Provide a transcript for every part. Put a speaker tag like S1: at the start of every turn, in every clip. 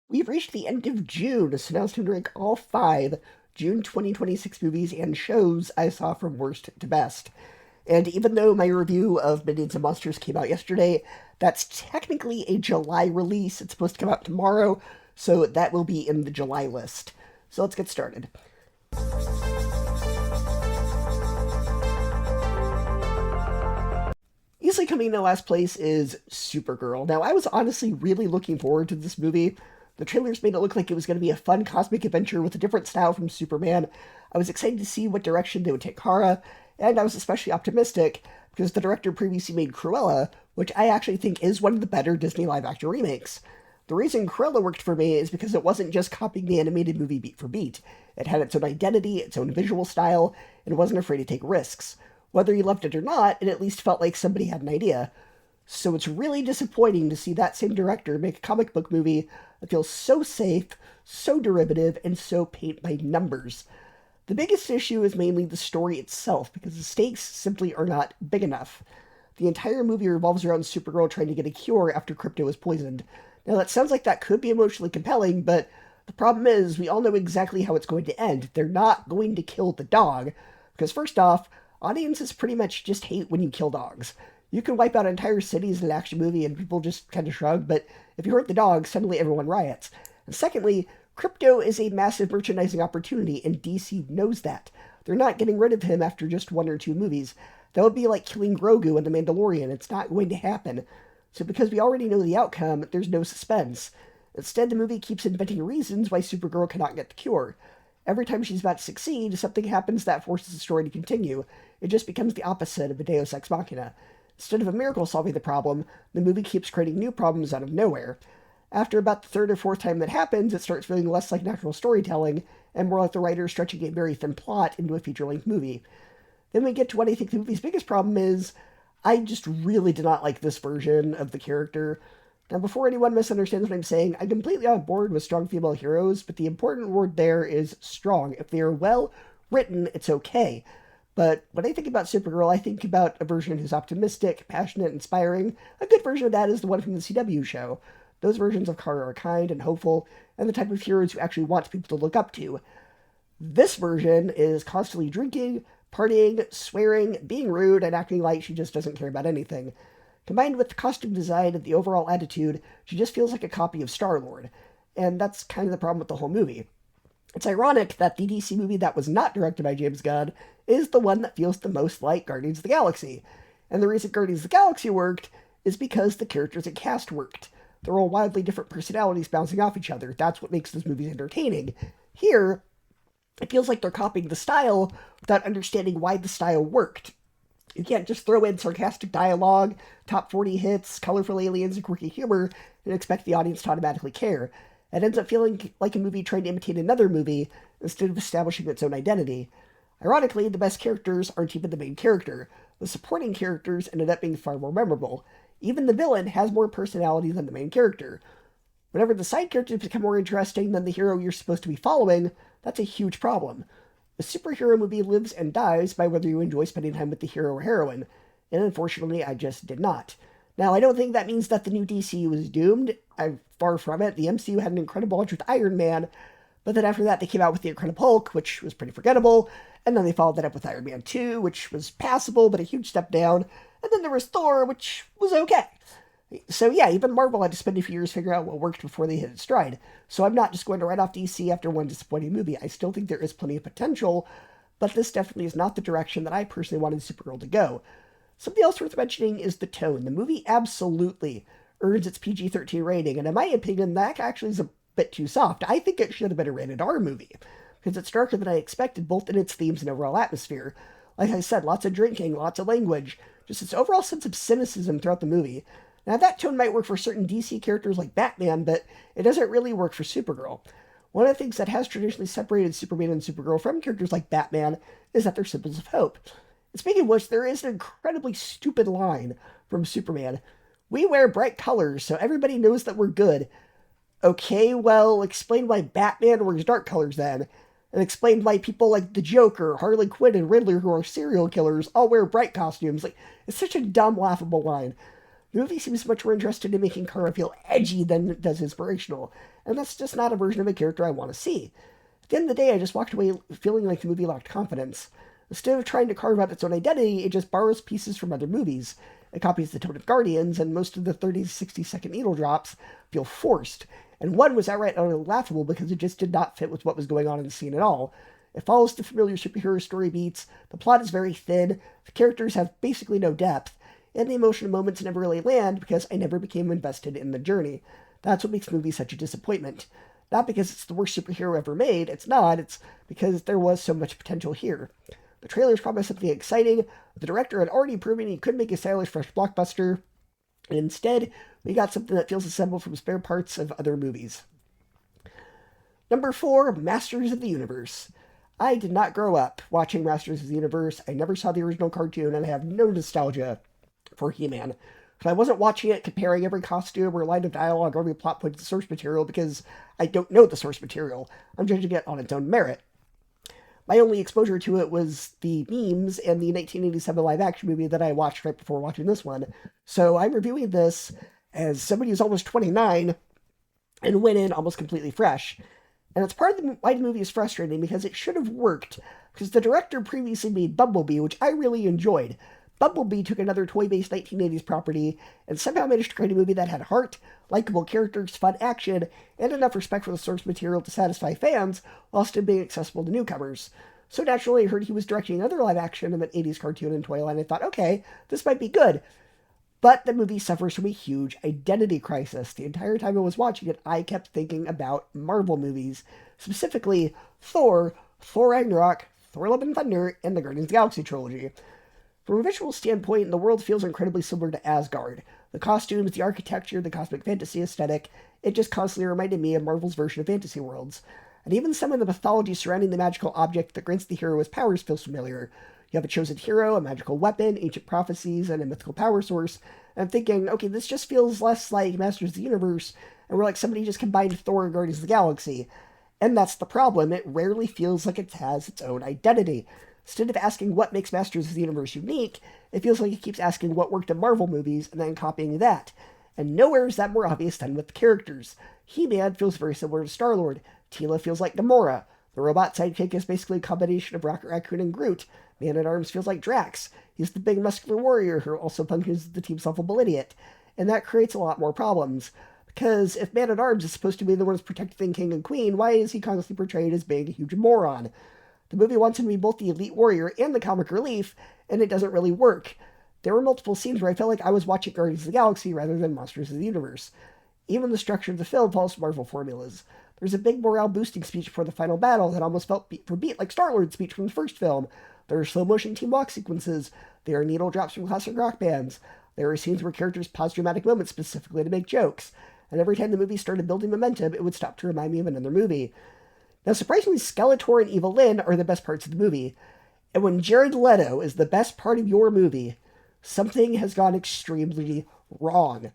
S1: We've reached the end of June, so now it's time to rank all five June 2026 movies and shows I saw from worst to best. And even though my review of Minions and Monsters came out yesterday, that's technically a July release. It's supposed to come out tomorrow, so that will be in the July list. So let's get started. Easily coming in last place is Supergirl. Now, I was honestly really looking forward to this movie. The trailers made it look like it was going to be a fun cosmic adventure with a different style from Superman. I was excited to see what direction they would take Kara, and I was especially optimistic because the director previously made Cruella, which I actually think is one of the better Disney live action remakes. The reason Cruella worked for me is because it wasn't just copying the animated movie beat for beat. It had its own identity, its own visual style, and wasn't afraid to take risks. Whether you loved it or not, it at least felt like somebody had an idea. So it's really disappointing to see that same director make a comic book movie that feels so safe, so derivative, and so paint by numbers. The biggest issue is mainly the story itself, because the stakes simply are not big enough. The entire movie revolves around Supergirl trying to get a cure after Krypto is poisoned. Now, that sounds like that could be emotionally compelling, but the problem is we all know exactly how it's going to end. They're not going to kill the dog, because first off, audiences pretty much just hate when you kill dogs. You can wipe out entire cities in an action movie and people just kind of shrug, but if you hurt the dog, suddenly everyone riots. And secondly, Krypto is a massive merchandising opportunity, and DC knows that. They're not getting rid of him after just one or two movies. That would be like killing Grogu in The Mandalorian. It's not going to happen. So because we already know the outcome, there's no suspense. Instead, the movie keeps inventing reasons why Supergirl cannot get the cure. Every time she's about to succeed, something happens that forces the story to continue. It just becomes the opposite of a Deus Ex Machina. Instead of a miracle solving the problem, the movie keeps creating new problems out of nowhere. After about the third or fourth time that happens, it starts feeling less like natural storytelling and more like the writer stretching a very thin plot into a feature-length movie. Then we get to what I think the movie's biggest problem is. I just really did not like this version of the character. Now, before anyone misunderstands what I'm saying, I'm completely on board with strong female heroes, but the important word there is strong. If they are well written, it's okay. But when I think about Supergirl, I think about a version who's optimistic, passionate, inspiring. A good version of that is the one from the CW show. Those versions of Kara are kind and hopeful, and the type of heroes who actually want people to look up to. This version is constantly drinking, partying, swearing, being rude, and acting like she just doesn't care about anything. Combined with the costume design and the overall attitude, she just feels like a copy of Star-Lord. And that's kind of the problem with the whole movie. It's ironic that the DC movie that was not directed by James Gunn is the one that feels the most like Guardians of the Galaxy. And the reason Guardians of the Galaxy worked is because the characters and cast worked. They're all wildly different personalities bouncing off each other. That's what makes those movies entertaining. Here, it feels like they're copying the style without understanding why the style worked. You can't just throw in sarcastic dialogue, top 40 hits, colorful aliens, and quirky humor and expect the audience to automatically care. It ends up feeling like a movie trying to imitate another movie instead of establishing its own identity. Ironically, the best characters aren't even the main character. The supporting characters ended up being far more memorable. Even the villain has more personality than the main character. Whenever the side characters become more interesting than the hero you're supposed to be following, that's a huge problem. A superhero movie lives and dies by whether you enjoy spending time with the hero or heroine, and unfortunately I just did not. Now, I don't think that means that the new DCU was doomed. I'm far from it. The MCU had an incredible launch with Iron Man, but then after that they came out with The Incredible Hulk, which was pretty forgettable, and then they followed that up with Iron Man 2, which was passable but a huge step down, and then there was Thor, which was okay. So yeah, even Marvel had to spend a few years figuring out what worked before they hit its stride. So I'm not just going to write off DC after one disappointing movie. I still think there is plenty of potential, but this definitely is not the direction that I personally wanted Supergirl to go. Something else worth mentioning is the tone. The movie absolutely earns its PG-13 rating, and in my opinion, that actually is a bit too soft. I think it should have been a rated R movie, because it's darker than I expected, both in its themes and overall atmosphere. Like I said, lots of drinking, lots of language, just its overall sense of cynicism throughout the movie. Now, that tone might work for certain DC characters like Batman, but it doesn't really work for Supergirl. One of the things that has traditionally separated Superman and Supergirl from characters like Batman is that they're symbols of hope. And speaking of which, there is an incredibly stupid line from Superman. We wear bright colors, so everybody knows that we're good. Okay, well, explain why Batman wears dark colors then. And explain why people like the Joker, Harley Quinn, and Riddler, who are serial killers, all wear bright costumes. Like, it's such a dumb, laughable line. The movie seems much more interested in making Kara feel edgy than it does inspirational, and that's just not a version of a character I want to see. At the end of the day, I just walked away feeling like the movie lacked confidence. Instead of trying to carve out its own identity, it just borrows pieces from other movies. It copies the tone of Guardians, and most of the 30 to 60-second needle drops feel forced. And one was outright utterly laughable because it just did not fit with what was going on in the scene at all. It follows the familiar superhero story beats, the plot is very thin, the characters have basically no depth, and the emotional moments never really land because I never became invested in the journey. That's what makes the movie such a disappointment. Not because it's the worst superhero ever made, it's not, it's because there was so much potential here. The trailers promised something exciting, the director had already proven he could make a stylish, fresh blockbuster, and instead, we got something that feels assembled from spare parts of other movies. Number 4, Masters of the Universe. I did not grow up watching Masters of the Universe, I never saw the original cartoon, and I have no nostalgia for He-Man. So I wasn't watching it, comparing every costume or line of dialogue or every plot point to the source material because I don't know the source material. I'm judging it on its own merit. My only exposure to it was the memes and the 1987 live-action movie that I watched right before watching this one. So I'm reviewing this as somebody who's almost 29 and went in almost completely fresh. And it's part of why the movie is frustrating because it should have worked, because the director previously made Bumblebee, which I really enjoyed. Bumblebee took another toy-based 1980s property and somehow managed to create a movie that had heart, likable characters, fun action, and enough respect for the source material to satisfy fans while still being accessible to newcomers. So naturally, I heard he was directing another live-action of an 80s cartoon in toy line, and I thought, okay, this might be good. But the movie suffers from a huge identity crisis. The entire time I was watching it, I kept thinking about Marvel movies, specifically Thor, Thor Ragnarok, Thor Love and Thunder, and the Guardians of the Galaxy trilogy. From a visual standpoint, the world feels incredibly similar to Asgard. The costumes, the architecture, the cosmic fantasy aesthetic, it just constantly reminded me of Marvel's version of fantasy worlds. And even some of the mythology surrounding the magical object that grants the hero his powers feels familiar. You have a chosen hero, a magical weapon, ancient prophecies, and a mythical power source. And I'm thinking, okay, this just feels less like Masters of the Universe, and we're like somebody just combined Thor and Guardians of the Galaxy. And that's the problem, it rarely feels like it has its own identity. Instead of asking what makes Masters of the Universe unique, it feels like it keeps asking what worked in Marvel movies and then copying that. And nowhere is that more obvious than with the characters. He-Man feels very similar to Star-Lord. Teela feels like Gamora. The robot sidekick is basically a combination of Rocket Raccoon and Groot. Man-at-Arms feels like Drax. He's the big muscular warrior who also functions as the team's lovable idiot. And that creates a lot more problems. Because if Man-at-Arms is supposed to be the one who's protecting King and Queen, why is he constantly portrayed as being a huge moron? The movie wants him to be both the elite warrior and the comic relief, and it doesn't really work. There were multiple scenes where I felt like I was watching Guardians of the Galaxy rather than Monsters of the Universe. Even the structure of the film follows Marvel formulas. There's a big morale-boosting speech before the final battle that almost felt beat for beat like Star-Lord's speech from the first film. There are slow-motion team walk sequences. There are needle drops from classic rock bands. There are scenes where characters pause dramatic moments specifically to make jokes. And every time the movie started building momentum, it would stop to remind me of another movie. Now, surprisingly, Skeletor and Evil Lyn are the best parts of the movie. And when Jared Leto is the best part of your movie, something has gone extremely wrong.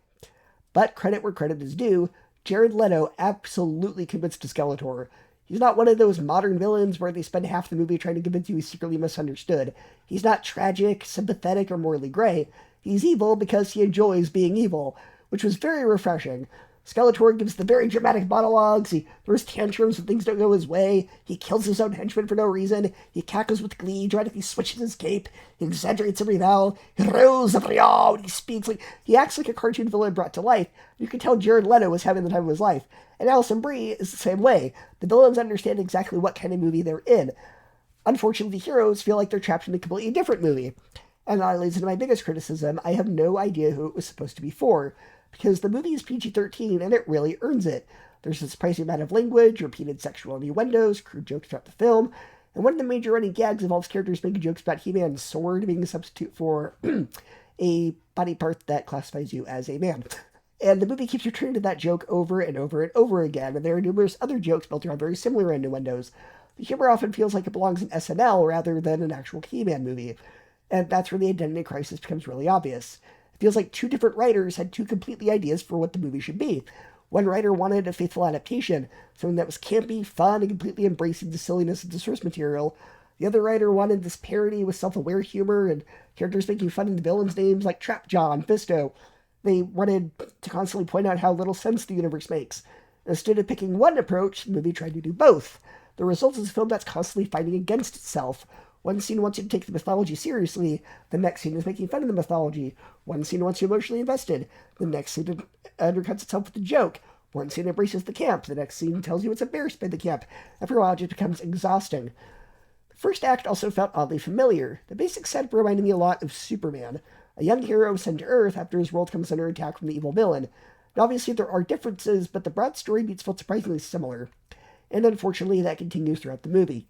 S1: But credit where credit is due, Jared Leto absolutely convinced Skeletor. He's not one of those modern villains where they spend half the movie trying to convince you he's secretly misunderstood. He's not tragic, sympathetic, or morally gray. He's evil because he enjoys being evil, which was very refreshing. Skeletor gives the very dramatic monologues, he throws tantrums when things don't go his way, he kills his own henchmen for no reason, he cackles with glee, dramatically switches his cape, he exaggerates every vowel, he roars every yaw when he speaks, he acts like a cartoon villain brought to life. You can tell Jared Leto was having the time of his life. And Alison Brie is the same way. The villains understand exactly what kind of movie they're in. Unfortunately, the heroes feel like they're trapped in a completely different movie. And that leads into my biggest criticism. I have no idea who it was supposed to be for, because the movie is PG-13 and it really earns it. There's a surprising amount of language, repeated sexual innuendos, crude jokes throughout the film, and one of the major running gags involves characters making jokes about He-Man's sword being a substitute for a body part that classifies you as a man. And the movie keeps returning to that joke over and over and over again, and there are numerous other jokes built around very similar innuendos. The humor often feels like it belongs in SNL rather than an actual He-Man movie, and that's where the identity crisis becomes really obvious. It feels like two different writers had two completely ideas for what the movie should be. One writer wanted a faithful adaptation, something that was campy, fun, and completely embracing the silliness of the source material. The other writer wanted this parody with self-aware humor and characters making fun of the villains' names like Trap Jaw and Fisto. They wanted to constantly point out how little sense the universe makes. Instead of picking one approach, the movie tried to do both. The result is a film that's constantly fighting against itself. One scene wants you to take the mythology seriously, the next scene is making fun of the mythology. One scene wants you emotionally invested, the next scene undercuts itself with a joke. One scene embraces the camp, the next scene tells you it's embarrassed by the camp. After a while, it just becomes exhausting. The first act also felt oddly familiar. The basic setup reminded me a lot of Superman, a young hero sent to Earth after his world comes under attack from the evil villain. And obviously, there are differences, but the broad story beats felt surprisingly similar. And unfortunately, that continues throughout the movie.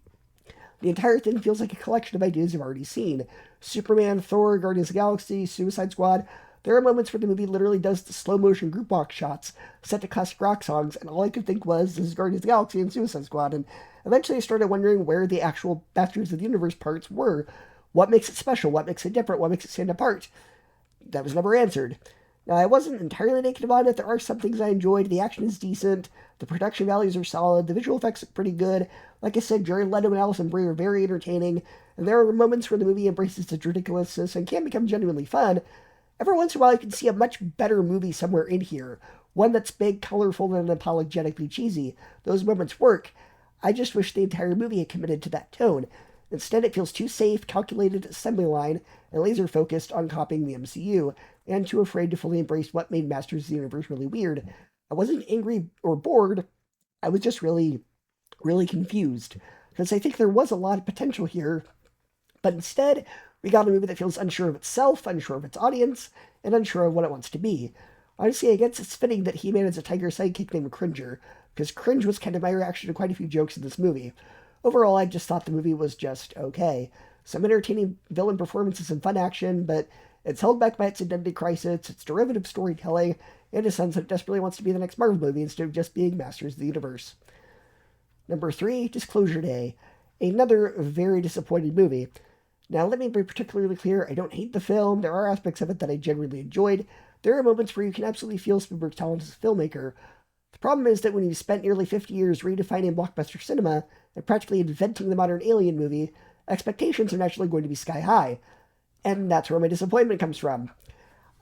S1: The entire thing feels like a collection of ideas you've already seen. Superman, Thor, Guardians of the Galaxy, Suicide Squad. There are moments where the movie literally does the slow-motion group walk shots set to classic rock songs, and all I could think was, this is Guardians of the Galaxy and Suicide Squad, and eventually I started wondering where the actual Masters of the Universe parts were. What makes it special? What makes it different? What makes it stand apart? That was never answered. Now, I wasn't entirely negative on it. There are some things I enjoyed. The action is decent. The production values are solid. The visual effects look pretty good. Like I said, Jared Leto and Alison Brie are very entertaining. And there are moments where the movie embraces its ridiculousness and can become genuinely fun. Every once in a while, you can see a much better movie somewhere in here. One that's big, colorful, and unapologetically cheesy. Those moments work. I just wish the entire movie had committed to that tone. Instead, it feels too safe, calculated assembly line, and laser-focused on copying the MCU, and too afraid to fully embrace what made Masters of the Universe really weird. I wasn't angry or bored, I was just really, really confused, because I think there was a lot of potential here, but instead, we got a movie that feels unsure of itself, unsure of its audience, and unsure of what it wants to be. Honestly, I guess it's fitting that He-Man is a tiger sidekick named Cringer, because cringe was kind of my reaction to quite a few jokes in this movie. Overall, I just thought the movie was just okay. Some entertaining villain performances and fun action, but it's held back by its identity crisis, its derivative storytelling, and a sense that it desperately wants to be the next Marvel movie instead of just being Masters of the Universe. Number 3, Disclosure Day. Another very disappointing movie. Now, let me be particularly clear, I don't hate the film. There are aspects of it that I genuinely enjoyed. There are moments where you can absolutely feel Spielberg's talent as a filmmaker. The problem is that when you've spent nearly 50 years redefining blockbuster cinema and practically inventing the modern Alien movie, expectations are naturally going to be sky high. And that's where my disappointment comes from.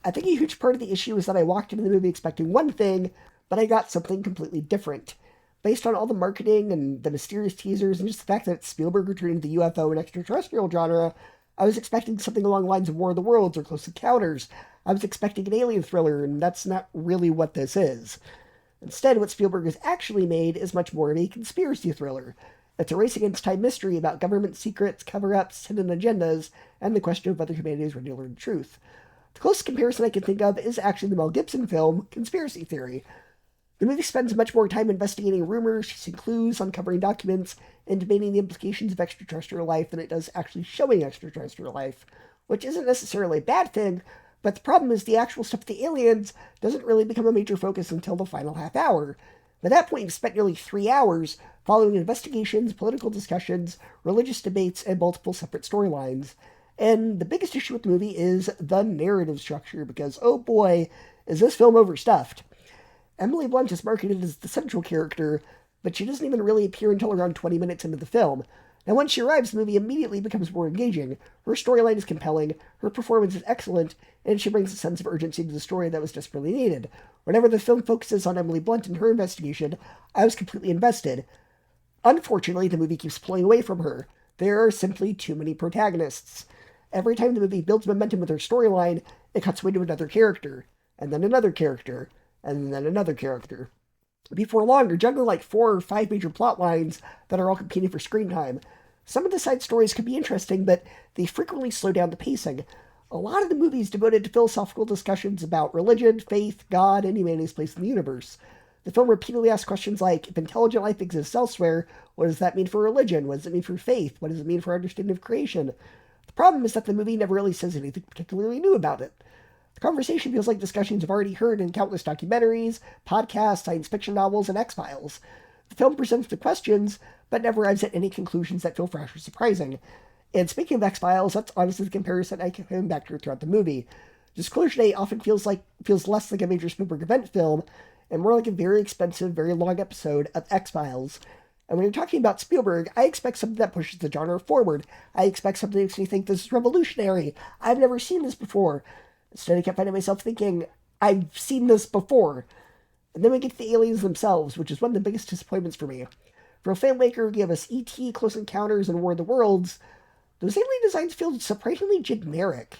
S1: I think a huge part of the issue is that I walked into the movie expecting one thing, but I got something completely different. Based on all the marketing and the mysterious teasers and just the fact that it's Spielberg returning to the UFO and extraterrestrial genre, I was expecting something along the lines of War of the Worlds or Close Encounters. I was expecting an alien thriller, and that's not really what this is. Instead, what Spielberg has actually made is much more of a conspiracy thriller. It's a race against time mystery about government secrets, cover-ups, hidden agendas, and the question of whether humanity is ready to learn the truth. The closest comparison I can think of is actually the Mel Gibson film, Conspiracy Theory. The movie spends much more time investigating rumors, chasing clues, uncovering documents, and debating the implications of extraterrestrial life than it does actually showing extraterrestrial life, which isn't necessarily a bad thing, but the problem is the actual stuff with the aliens doesn't really become a major focus until the final half hour. By that point, you've spent nearly 3 hours following investigations, political discussions, religious debates, and multiple separate storylines. And the biggest issue with the movie is the narrative structure, because, oh boy, is this film overstuffed. Emily Blunt is marketed as the central character, but she doesn't even really appear until around 20 minutes into the film. Now, once she arrives, the movie immediately becomes more engaging. Her storyline is compelling, her performance is excellent, and she brings a sense of urgency to the story that was desperately needed. Whenever the film focuses on Emily Blunt and her investigation, I was completely invested. Unfortunately, the movie keeps pulling away from her. There are simply too many protagonists. Every time the movie builds momentum with her storyline, it cuts away to another character, and then another character, and then another character. Before long, you're juggling like 4 or 5 major plot lines that are all competing for screen time. Some of the side stories could be interesting, but they frequently slow down the pacing. A lot of the movie is devoted to philosophical discussions about religion, faith, God, and humanity's place in the universe. The film repeatedly asks questions like, if intelligent life exists elsewhere, what does that mean for religion? What does it mean for faith? What does it mean for our understanding of creation? The problem is that the movie never really says anything particularly new about it. The conversation feels like discussions I've already heard in countless documentaries, podcasts, science fiction novels, and X-Files. The film presents the questions, but never arrives at any conclusions that feel fresh or surprising. And speaking of X-Files, that's honestly the comparison I came back to throughout the movie. Disclosure Day often feels less like a major Spielberg event film, and more like a very expensive, very long episode of X-Files. And when you're talking about Spielberg, I expect something that pushes the genre forward. I expect something that makes me think this is revolutionary. I've never seen this before. Instead, I kept finding myself thinking, I've seen this before. And then we get to the aliens themselves, which is one of the biggest disappointments for me. For a filmmaker who gave us E.T., Close Encounters, and War of the Worlds, those alien designs feel surprisingly generic.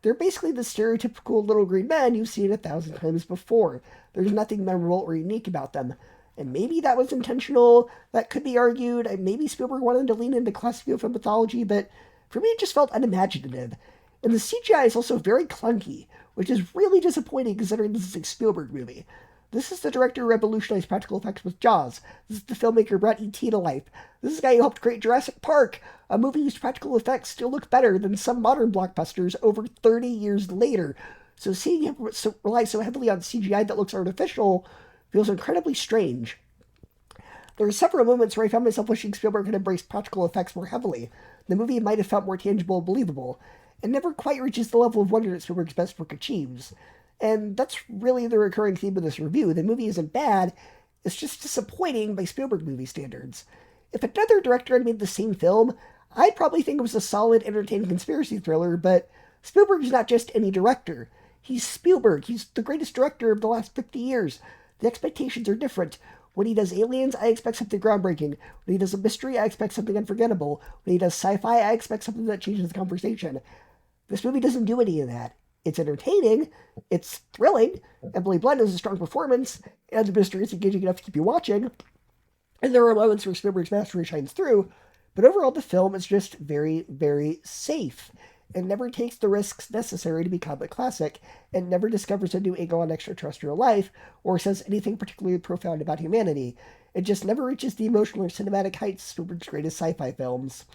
S1: They're basically the stereotypical little green men you've seen 1,000 times before. There's nothing memorable or unique about them. And maybe that was intentional, that could be argued. Maybe Spielberg wanted to lean into classic UFO mythology, but for me it just felt unimaginative. And the CGI is also very clunky, which is really disappointing considering this is a Spielberg movie. This is the director who revolutionized practical effects with Jaws. This is the filmmaker who brought E.T. to life. This is the guy who helped create Jurassic Park, a movie whose practical effects still look better than some modern blockbusters over 30 years later. So seeing him rely so heavily on CGI that looks artificial feels incredibly strange. There are several moments where I found myself wishing Spielberg had embraced practical effects more heavily. The movie might have felt more tangible and believable. It never quite reaches the level of wonder that Spielberg's best work achieves. And that's really the recurring theme of this review. The movie isn't bad, it's just disappointing by Spielberg movie standards. If another director had made the same film, I'd probably think it was a solid, entertaining conspiracy thriller, but Spielberg's not just any director. He's Spielberg. He's the greatest director of the last 50 years. The expectations are different. When he does aliens, I expect something groundbreaking. When he does a mystery, I expect something unforgettable. When he does sci-fi, I expect something that changes the conversation. This movie doesn't do any of that. It's entertaining, it's thrilling, Emily Blunt has a strong performance, and the mystery is engaging enough to keep you watching, and there are moments where Spielberg's mastery shines through, but overall the film is just very, very safe, and never takes the risks necessary to become a classic, and never discovers a new angle on extraterrestrial life, or says anything particularly profound about humanity. It just never reaches the emotional or cinematic heights of Spielberg's greatest sci-fi films.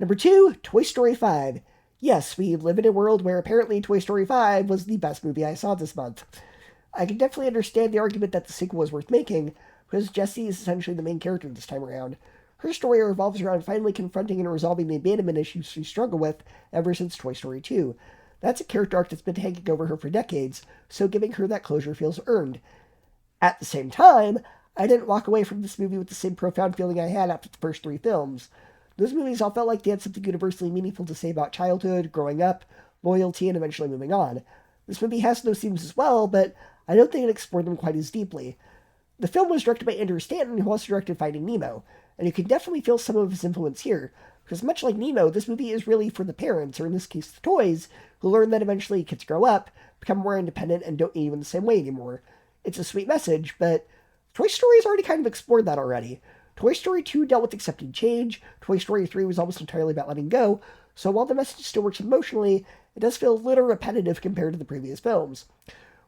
S1: Number 2, Toy Story 5. Yes, we live in a world where apparently Toy Story 5 was the best movie I saw this month. I can definitely understand the argument that the sequel was worth making, because Jessie is essentially the main character this time around. Her story revolves around finally confronting and resolving the abandonment issues she struggled with ever since Toy Story 2. That's a character arc that's been hanging over her for decades, so giving her that closure feels earned. At the same time, I didn't walk away from this movie with the same profound feeling I had after the first 3 films. Those movies all felt like they had something universally meaningful to say about childhood, growing up, loyalty, and eventually moving on. This movie has those themes as well, but I don't think it explored them quite as deeply. The film was directed by Andrew Stanton, who also directed Finding Nemo, and you can definitely feel some of his influence here, because much like Nemo, this movie is really for the parents, or in this case the toys, who learn that eventually kids grow up, become more independent, and don't need them the same way anymore. It's a sweet message, but Toy Story's already kind of explored that already. Toy Story 2 dealt with accepting change, Toy Story 3 was almost entirely about letting go, so while the message still works emotionally, it does feel a little repetitive compared to the previous films.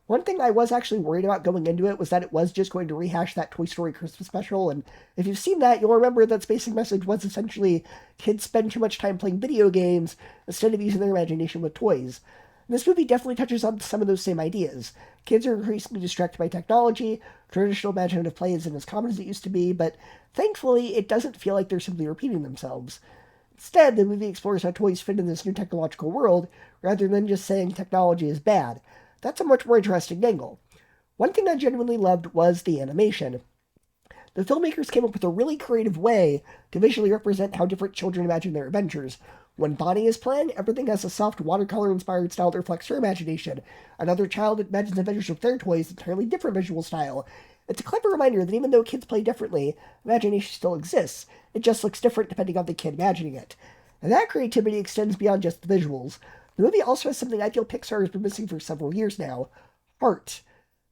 S1: One thing I was actually worried about going into it was that it was just going to rehash that Toy Story Christmas special, and if you've seen that, you'll remember that its basic message was essentially kids spend too much time playing video games instead of using their imagination with toys. This movie definitely touches on some of those same ideas. Kids are increasingly distracted by technology, traditional imaginative play isn't as common as it used to be, but thankfully it doesn't feel like they're simply repeating themselves. Instead, the movie explores how toys fit in this new technological world, rather than just saying technology is bad. That's a much more interesting angle. One thing I genuinely loved was the animation. The filmmakers came up with a really creative way to visually represent how different children imagine their adventures. When Bonnie is playing, everything has a soft watercolor-inspired style that reflects her imagination. Another child imagines adventures with their toys, entirely different visual style. It's a clever reminder that even though kids play differently, imagination still exists. It just looks different depending on the kid imagining it. And that creativity extends beyond just the visuals. The movie also has something I feel Pixar has been missing for several years now: heart.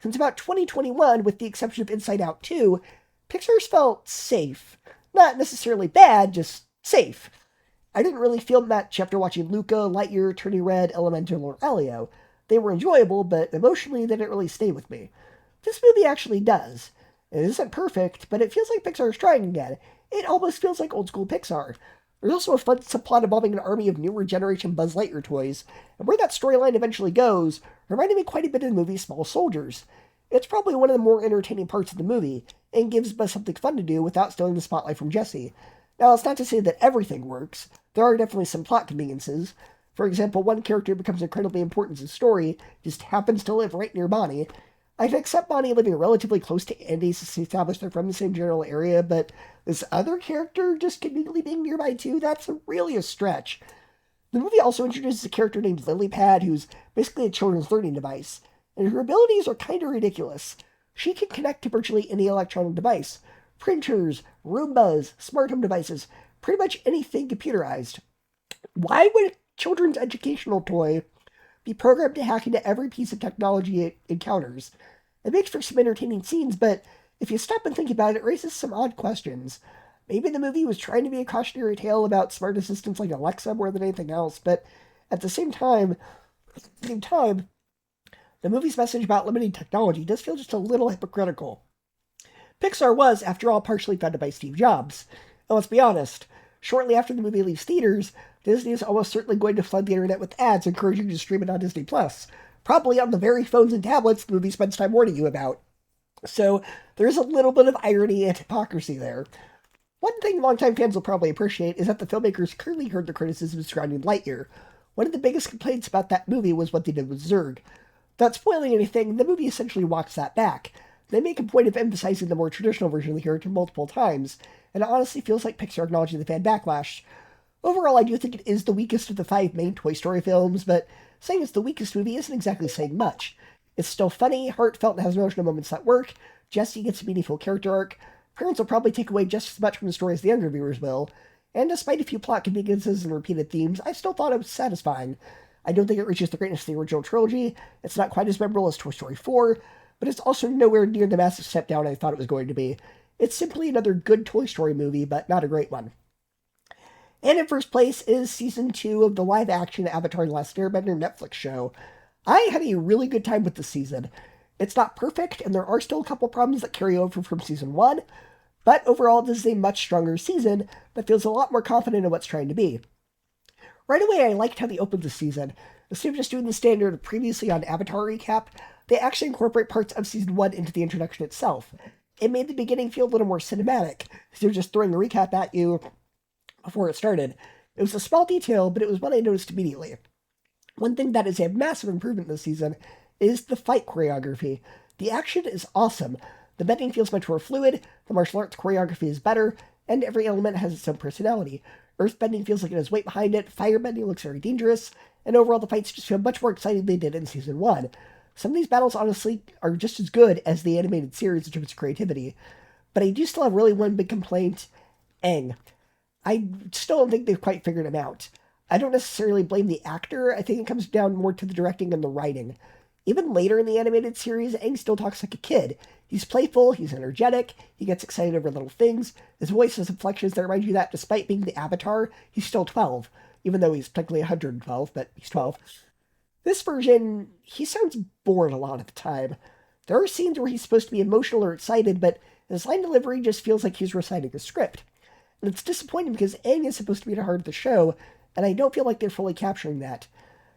S1: Since about 2021, with the exception of Inside Out 2, Pixar's felt safe. Not necessarily bad, just safe. I didn't really feel much after watching Luca, Lightyear, Turning Red, Elemental, or Elio. They were enjoyable, but emotionally they didn't really stay with me. This movie actually does. It isn't perfect, but it feels like Pixar is trying again. It almost feels like old-school Pixar. There's also a fun subplot involving an army of newer generation Buzz Lightyear toys, and where that storyline eventually goes reminded me quite a bit of the movie Small Soldiers. It's probably one of the more entertaining parts of the movie, and gives Buzz something fun to do without stealing the spotlight from Jessie. Now, it's not to say that everything works. There are definitely some plot conveniences. For example, one character becomes incredibly important in the story, just happens to live right near Bonnie. I can accept Bonnie living relatively close to Andy to establish they're from the same general area, but this other character just conveniently being nearby too, that's really a stretch. The movie also introduces a character named Lily Pad, who's basically a children's learning device. and her abilities are kind of ridiculous. She can connect to virtually any electronic device: printers, Roombas, smart home devices, pretty much anything computerized. Why would a children's educational toy be programmed to hack into every piece of technology it encounters? It makes for some entertaining scenes, but if you stop and think about it, it raises some odd questions. Maybe the movie was trying to be a cautionary tale about smart assistants like Alexa more than anything else, but at the same time, the movie's message about limiting technology does feel just a little hypocritical. Pixar was, after all, partially founded by Steve Jobs. And let's be honest, shortly after the movie leaves theaters, Disney is almost certainly going to flood the internet with ads encouraging you to stream it on Disney+, probably on the very phones and tablets the movie spends time warning you about. So there's a little bit of irony and hypocrisy there. One thing longtime fans will probably appreciate is that the filmmakers clearly heard the criticisms surrounding Lightyear. One of the biggest complaints about that movie was what they did with Zurg. Without spoiling anything, the movie essentially walks that back. They make a point of emphasizing the more traditional version of the character multiple times, and it honestly feels like Pixar acknowledging the fan backlash. Overall, I do think it is the weakest of the 5 main Toy Story films, but saying it's the weakest movie isn't exactly saying much. It's still funny, heartfelt, and has emotional moments that work. Jessie gets a meaningful character arc. Parents will probably take away just as much from the story as the younger viewers will. And despite a few plot conveniences and repeated themes, I still thought it was satisfying. I don't think it reaches the greatness of the original trilogy. It's not quite as memorable as Toy Story 4, but it's also nowhere near the massive step down I thought it was going to be. It's simply another good Toy Story movie, but not a great one. And in first place is Season 2 of the live-action Avatar: The Last Airbender Netflix show. I had a really good time with this season. It's not perfect, and there are still a couple problems that carry over from Season 1, but overall this is a much stronger season that feels a lot more confident in what's trying to be. Right away, I liked how they opened the season. Instead of just doing the standard previously on Avatar recap, they actually incorporate parts of Season 1 into the introduction itself. It made the beginning feel a little more cinematic, instead of just throwing a recap at you before it started. It was a small detail, but it was one I noticed immediately. One thing that is a massive improvement this season is the fight choreography. The action is awesome. The bending feels much more fluid, the martial arts choreography is better, and every element has its own personality. Earthbending feels like it has weight behind it, firebending looks very dangerous, and overall the fights just feel much more exciting than they did in Season 1. Some of these battles honestly are just as good as the animated series in terms of creativity, but I do still have really one big complaint: Aang. I still don't think they've quite figured him out. I don't necessarily blame the actor, I think it comes down more to the directing and the writing. Even later in the animated series, Aang still talks like a kid. He's playful, he's energetic, he gets excited over little things, his voice has inflections that remind you that despite being the Avatar, he's still 12, even though he's technically 112, but he's 12. This version, he sounds bored a lot of the time. There are scenes where he's supposed to be emotional or excited, but his line delivery just feels like he's reciting a script. And it's disappointing because Aang is supposed to be the heart of the show, and I don't feel like they're fully capturing that.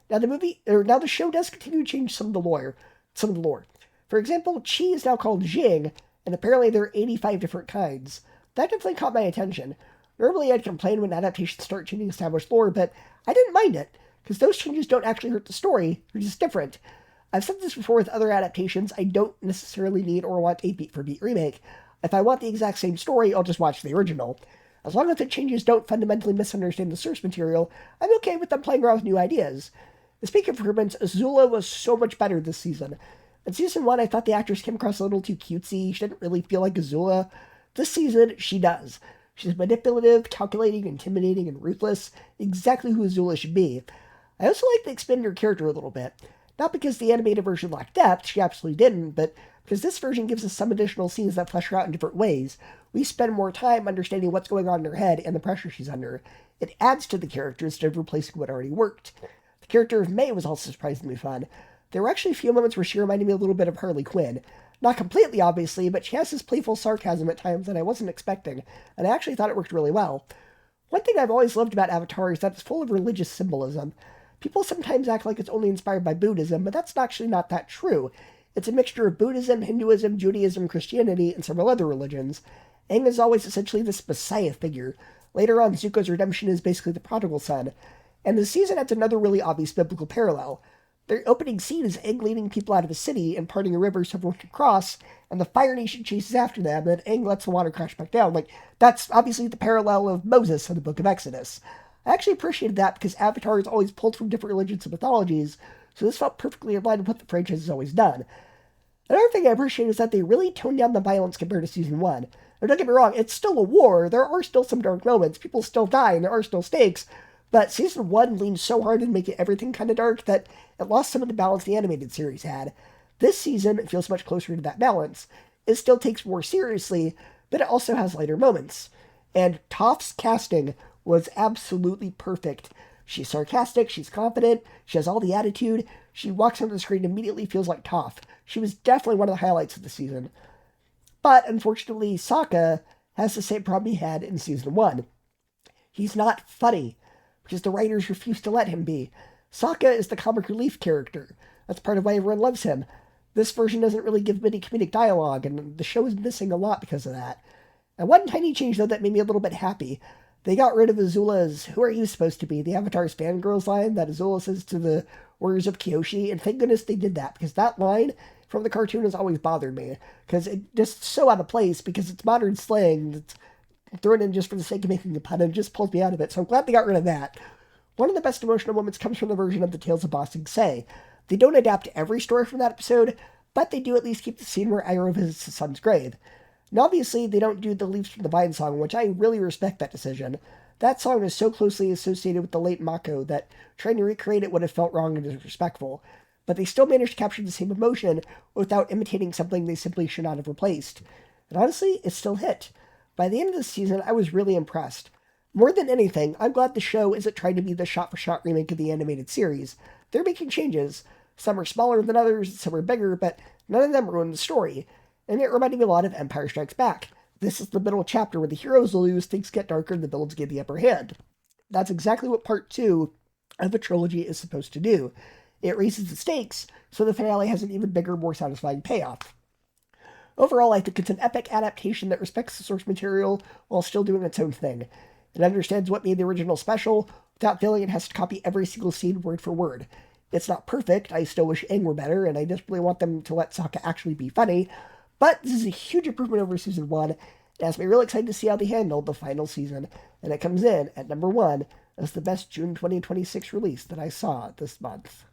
S1: Now the show does continue to change some of the lore. For example, Chi is now called Jing, and apparently there are 85 different kinds. That definitely caught my attention. Normally I'd complain when adaptations start changing established lore, but I didn't mind it, because those changes don't actually hurt the story, they're just different. I've said this before with other adaptations, I don't necessarily need or want a beat-for-beat remake. If I want the exact same story, I'll just watch the original. As long as the changes don't fundamentally misunderstand the source material, I'm okay with them playing around with new ideas. And speaking of improvements, Azula was so much better this season. In Season 1, I thought the actress came across a little too cutesy, she didn't really feel like Azula. This season, she does. She's manipulative, calculating, intimidating, and ruthless, exactly who Azula should be. I also like they expanded her character a little bit. Not because the animated version lacked depth, she absolutely didn't, but because this version gives us some additional scenes that flesh her out in different ways. We spend more time understanding what's going on in her head and the pressure she's under. It adds to the character instead of replacing what already worked. The character of May was also surprisingly fun. There were actually a few moments where she reminded me a little bit of Harley Quinn. Not completely, obviously, but she has this playful sarcasm at times that I wasn't expecting, and I actually thought it worked really well. One thing I've always loved about Avatar is that it's full of religious symbolism. People sometimes act like it's only inspired by Buddhism, but that's actually not that true. It's a mixture of Buddhism, Hinduism, Judaism, Christianity, and several other religions. Aang is always essentially this messiah figure. Later on, Zuko's redemption is basically the prodigal son. And the season adds another really obvious biblical parallel. Their opening scene is Aang leading people out of a city and parting a river so everyone can cross, and the Fire Nation chases after them, and Aang lets the water crash back down. That's obviously the parallel of Moses in the book of Exodus. I actually appreciated that because Avatar is always pulled from different religions and mythologies, so this felt perfectly in line with what the franchise has always done. Another thing I appreciate is that they really toned down the violence compared to season one. Now, don't get me wrong, it's still a war. There are still some dark moments. People still die, and there are still stakes. But season one leaned so hard in making everything kind of dark that it lost some of the balance the animated series had. This season feels much closer to that balance. It still takes more seriously, but it also has lighter moments. And Toph's casting was absolutely perfect. She's sarcastic, she's confident, she has all the attitude. She walks onto the screen and immediately feels like Toph. She was definitely one of the highlights of the season. But unfortunately, Sokka has the same problem he had in season one. He's not funny, because the writers refuse to let him be. Sokka is the comic relief character. That's part of why everyone loves him. This version doesn't really give many comedic dialogue, and the show is missing a lot because of that. And one tiny change, though, that made me a little bit happy. They got rid of Azula's "Who are you supposed to be?" the Avatar's fangirls line that Azula says to the warriors of Kyoshi, and thank goodness they did that, because that line from the cartoon has always bothered me, because it's just so out of place, because it's modern slang that's thrown in just for the sake of making a pun, and it just pulls me out of it, so I'm glad they got rid of that. One of the best emotional moments comes from the version of the Tales of Ba Sing Se. They don't adapt every story from that episode, but they do at least keep the scene where Iroh visits his son's grave. And obviously, they don't do the Leaves from the Vine song, which I really respect that decision. That song is so closely associated with the late Mako that trying to recreate it would have felt wrong and disrespectful. But they still managed to capture the same emotion without imitating something they simply should not have replaced. And honestly, it still hit. By the end of the season, I was really impressed. More than anything, I'm glad the show isn't trying to be the shot-for-shot remake of the animated series. They're making changes. Some are smaller than others, some are bigger, but none of them ruin the story. And it reminded me a lot of Empire Strikes Back. This is the middle chapter where the heroes lose, things get darker, and the villains get the upper hand. That's exactly what part 2 of a trilogy is supposed to do. It raises the stakes, so the finale has an even bigger, more satisfying payoff. Overall, I think it's an epic adaptation that respects the source material while still doing its own thing. It understands what made the original special, without feeling it has to copy every single scene word for word. It's not perfect, I still wish Aang were better, and I desperately want them to let Sokka actually be funny, but this is a huge improvement over season 1. It has me really excited to see how they handle the final season, and it comes in at number 1 as the best June 2026 release that I saw this month.